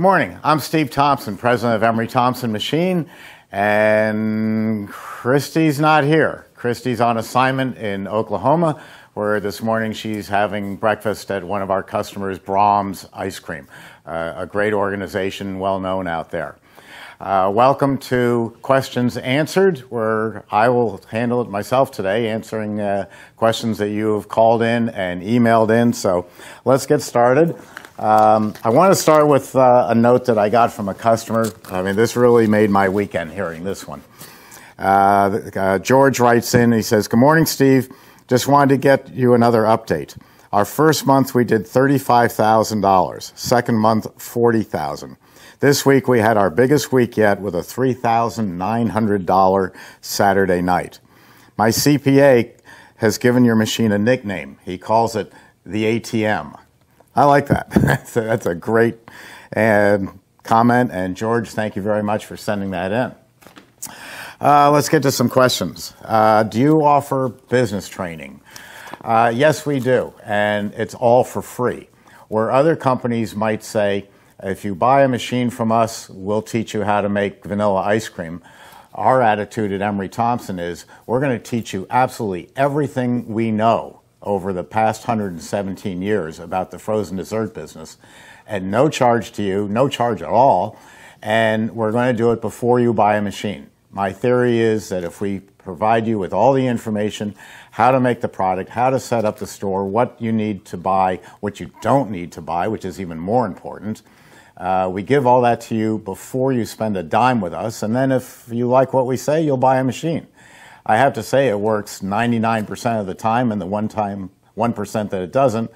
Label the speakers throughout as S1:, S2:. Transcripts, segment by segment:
S1: Good morning. I'm Steve Thompson, president of Emery Thompson Machine, and Christi's not here. Christi's on assignment in Oklahoma, where this morning she's having breakfast at one of our customers, Brahms Ice Cream, a great organization, well known out there. Welcome to Questions Answered, where I will handle it myself today, answering questions that you have called in and emailed in. So let's get started. I want to start with a note that I got from a customer. I mean, this really made my weekend hearing this one. George writes in, he says, "Good morning, Steve. Just wanted to get you another update. Our first month we did $35,000. Second month, $40,000. This week we had our biggest week yet with a $3,900 Saturday night. My CPA has given your machine a nickname. He calls it the ATM. I like that. That's a great comment. And George, thank you very much for sending that in. Let's get to some questions. Do you offer business training? Yes, we do. And it's all for free. Where other companies might say, if you buy a machine from us, we'll teach you how to make vanilla ice cream. Our attitude at Emery Thompson is we're going to teach you absolutely everything we know over the past 117 years about the frozen dessert business, and no charge to you, no charge at all, and we're going to do it before you buy a machine. My theory is that if we provide you with all the information, how to make the product, how to set up the store, what you need to buy, what you don't need to buy, which is even more important, we give all that to you before you spend a dime with us, and then if you like what we say, you'll buy a machine. I have to say it works 99% of the time, and the 1% that it doesn't,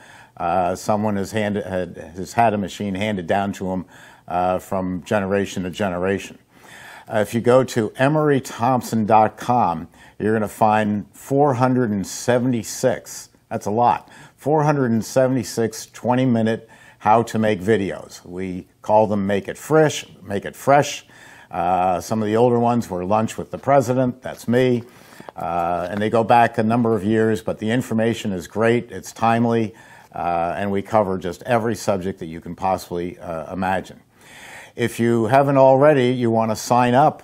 S1: someone has had a machine handed down to them from generation to generation. If you go to emerythompson.com, you're going to find 476, that's a lot, 476 20-minute how to make videos. We call them Make It Fresh. Some of the older ones were Lunch with the President, that's me, and they go back a number of years, but the information is great, it's timely, and we cover just every subject that you can possibly imagine. If you haven't already, you want to sign up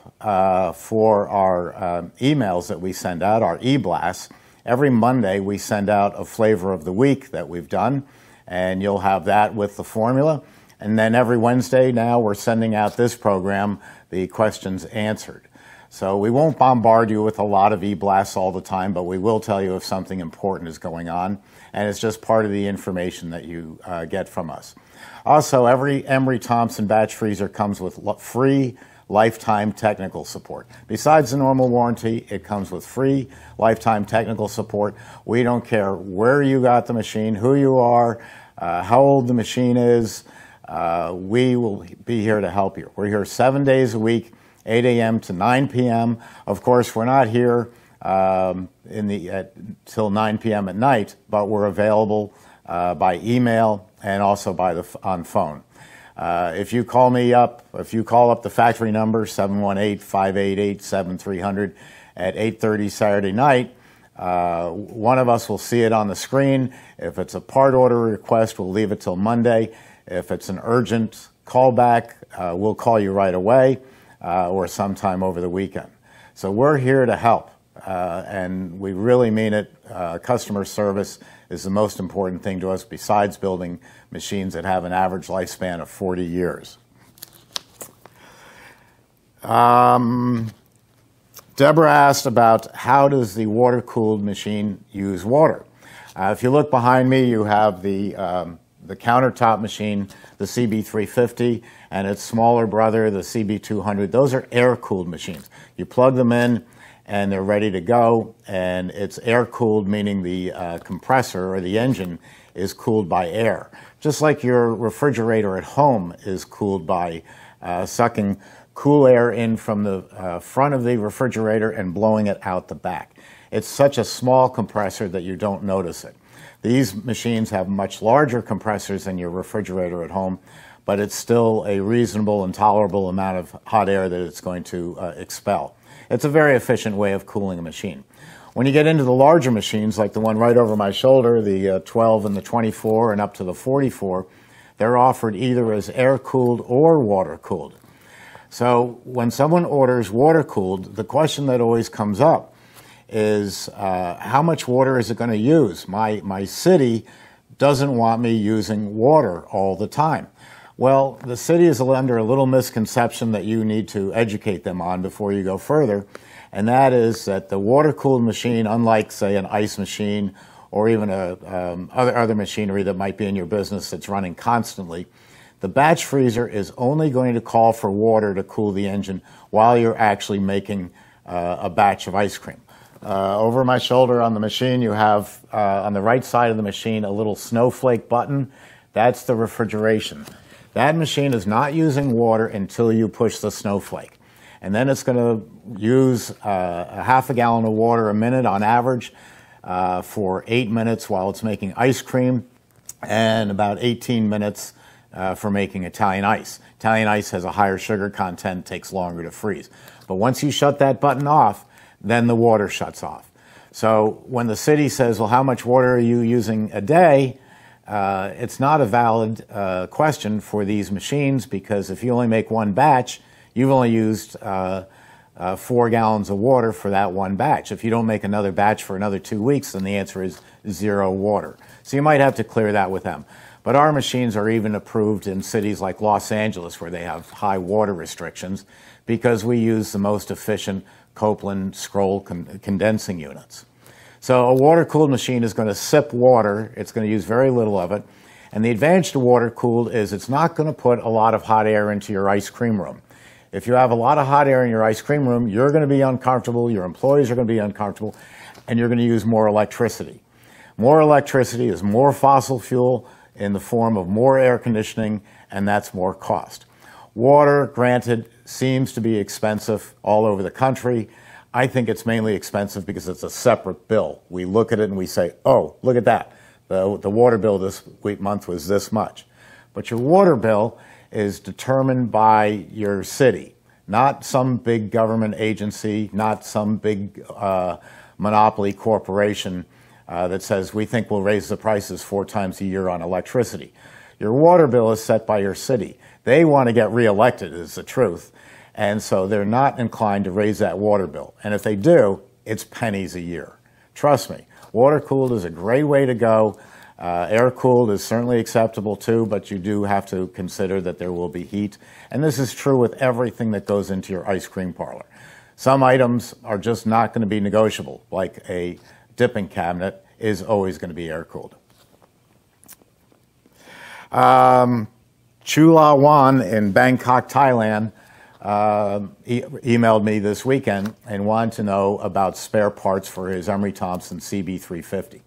S1: for our emails that we send out, our e-blasts. Every Monday we send out a flavor of the week that we've done, and you'll have that with the formula. And then every Wednesday now we're sending out this program, the Questions Answered. So we won't bombard you with a lot of e-blasts all the time, but we will tell you if something important is going on, and it's just part of the information that you get from us. Also, every Emery Thompson batch freezer comes with free lifetime technical support. Besides the normal warranty, it comes with free lifetime technical support. We don't care where you got the machine, who you are, how old the machine is. We will be here to help you. We're here 7 days a week, 8 a.m. to 9 p.m. Of course, we're not here till 9 p.m. at night, but we're available by email and also on phone. If you call me up, if you call up the factory number, 718-588-7300 at 8:30 Saturday night, one of us will see it on the screen. If it's a part order request, we'll leave it till Monday. If it's an urgent callback, we'll call you right away or sometime over the weekend. So we're here to help, and we really mean it. Customer service is the most important thing to us besides building machines that have an average lifespan of 40 years. Deborah asked about how does the water-cooled machine use water. If you look behind me, you have the countertop machine, the CB350, and its smaller brother, the CB200. Those are air-cooled machines. You plug them in, and they're ready to go, and it's air-cooled, meaning the compressor or the engine is cooled by air. Just like your refrigerator at home is cooled by sucking cool air in from the front of the refrigerator and blowing it out the back. It's such a small compressor that you don't notice it. These machines have much larger compressors than your refrigerator at home, but it's still a reasonable and tolerable amount of hot air that it's going to expel. It's a very efficient way of cooling a machine. When you get into the larger machines, like the one right over my shoulder, the 12 and the 24 and up to the 44, they're offered either as air-cooled or water-cooled. So when someone orders water-cooled, the question that always comes up is how much water is it going to use? My city doesn't want me using water all the time. Well, the city is under a little misconception that you need to educate them on before you go further, and that is that the water-cooled machine, unlike, say, an ice machine or even other machinery that might be in your business that's running constantly, the batch freezer is only going to call for water to cool the engine while you're actually making a batch of ice cream. Over my shoulder on the machine, you have on the right side of the machine a little snowflake button. That's the refrigeration. That machine is not using water until you push the snowflake. And then it's going to use a half a gallon of water a minute on average for 8 minutes while it's making ice cream, and about 18 minutes for making Italian ice. Italian ice has a higher sugar content, takes longer to freeze. But once you shut that button off, then the water shuts off. So when the city says, well, how much water are you using a day? It's not a valid question for these machines, because if you only make one batch, you've only used 4 gallons of water for that one batch. If you don't make another batch for another 2 weeks, then the answer is 0 water. So you might have to clear that with them. But our machines are even approved in cities like Los Angeles, where they have high water restrictions, because we use the most efficient Copeland scroll condensing units. So a water-cooled machine is going to sip water. It's going to use very little of it. And the advantage to water-cooled is it's not going to put a lot of hot air into your ice cream room. If you have a lot of hot air in your ice cream room, you're going to be uncomfortable, your employees are going to be uncomfortable, and you're going to use more electricity. More electricity is more fossil fuel in the form of more air conditioning, and that's more cost. Water, granted, seems to be expensive all over the country. I think it's mainly expensive because it's a separate bill. We look at it and we say, oh, look at that. The water bill this month was this much. But your water bill is determined by your city, not some big government agency, not some big monopoly corporation that says we think we'll raise the prices 4 times a year on electricity. Your water bill is set by your city. They want to get reelected, is the truth. And so they're not inclined to raise that water bill. And if they do, it's pennies a year. Trust me, water-cooled is a great way to go. Air-cooled is certainly acceptable too, but you do have to consider that there will be heat. And this is true with everything that goes into your ice cream parlor. Some items are just not going to be negotiable, like a dipping cabinet is always going to be air-cooled. Chula Wan in Bangkok, Thailand, emailed me this weekend and wanted to know about spare parts for his Emery Thompson CB350.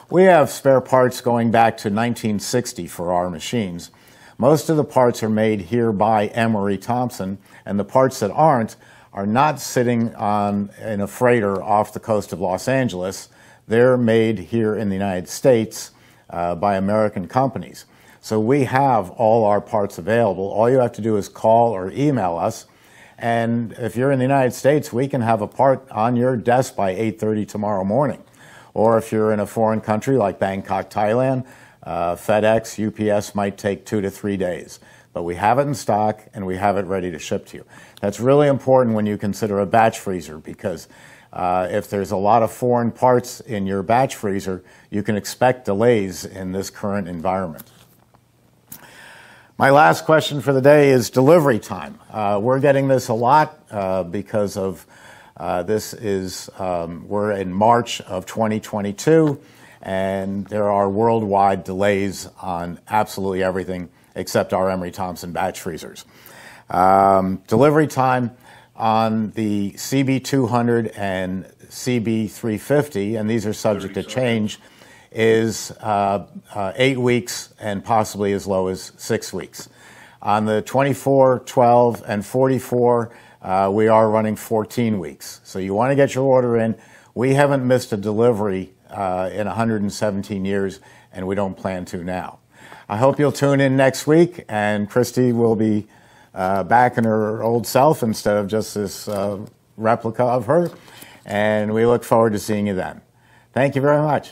S1: We have spare parts going back to 1960 for our machines. Most of the parts are made here by Emery Thompson, and the parts that aren't are not sitting in a freighter off the coast of Los Angeles. They're made here in the United States by American companies. So we have all our parts available. All you have to do is call or email us. And if you're in the United States, we can have a part on your desk by 8:30 tomorrow morning. Or if you're in a foreign country like Bangkok, Thailand, FedEx, UPS might take 2 to 3 days. But we have it in stock and we have it ready to ship to you. That's really important when you consider a batch freezer, because if there's a lot of foreign parts in your batch freezer, you can expect delays in this current environment. My last question for the day is delivery time. We're getting this a lot because of we're in March of 2022, and there are worldwide delays on absolutely everything except our Emery Thompson batch freezers. Delivery time on the CB200 and CB350, and these are subject to change, is 8 weeks and possibly as low as 6 weeks. On the 24, 12, and 44, we are running 14 weeks. So you want to get your order in. We haven't missed a delivery in 117 years, and we don't plan to now. I hope you'll tune in next week, and Christi will be back in her old self instead of just this replica of her. And we look forward to seeing you then. Thank you very much.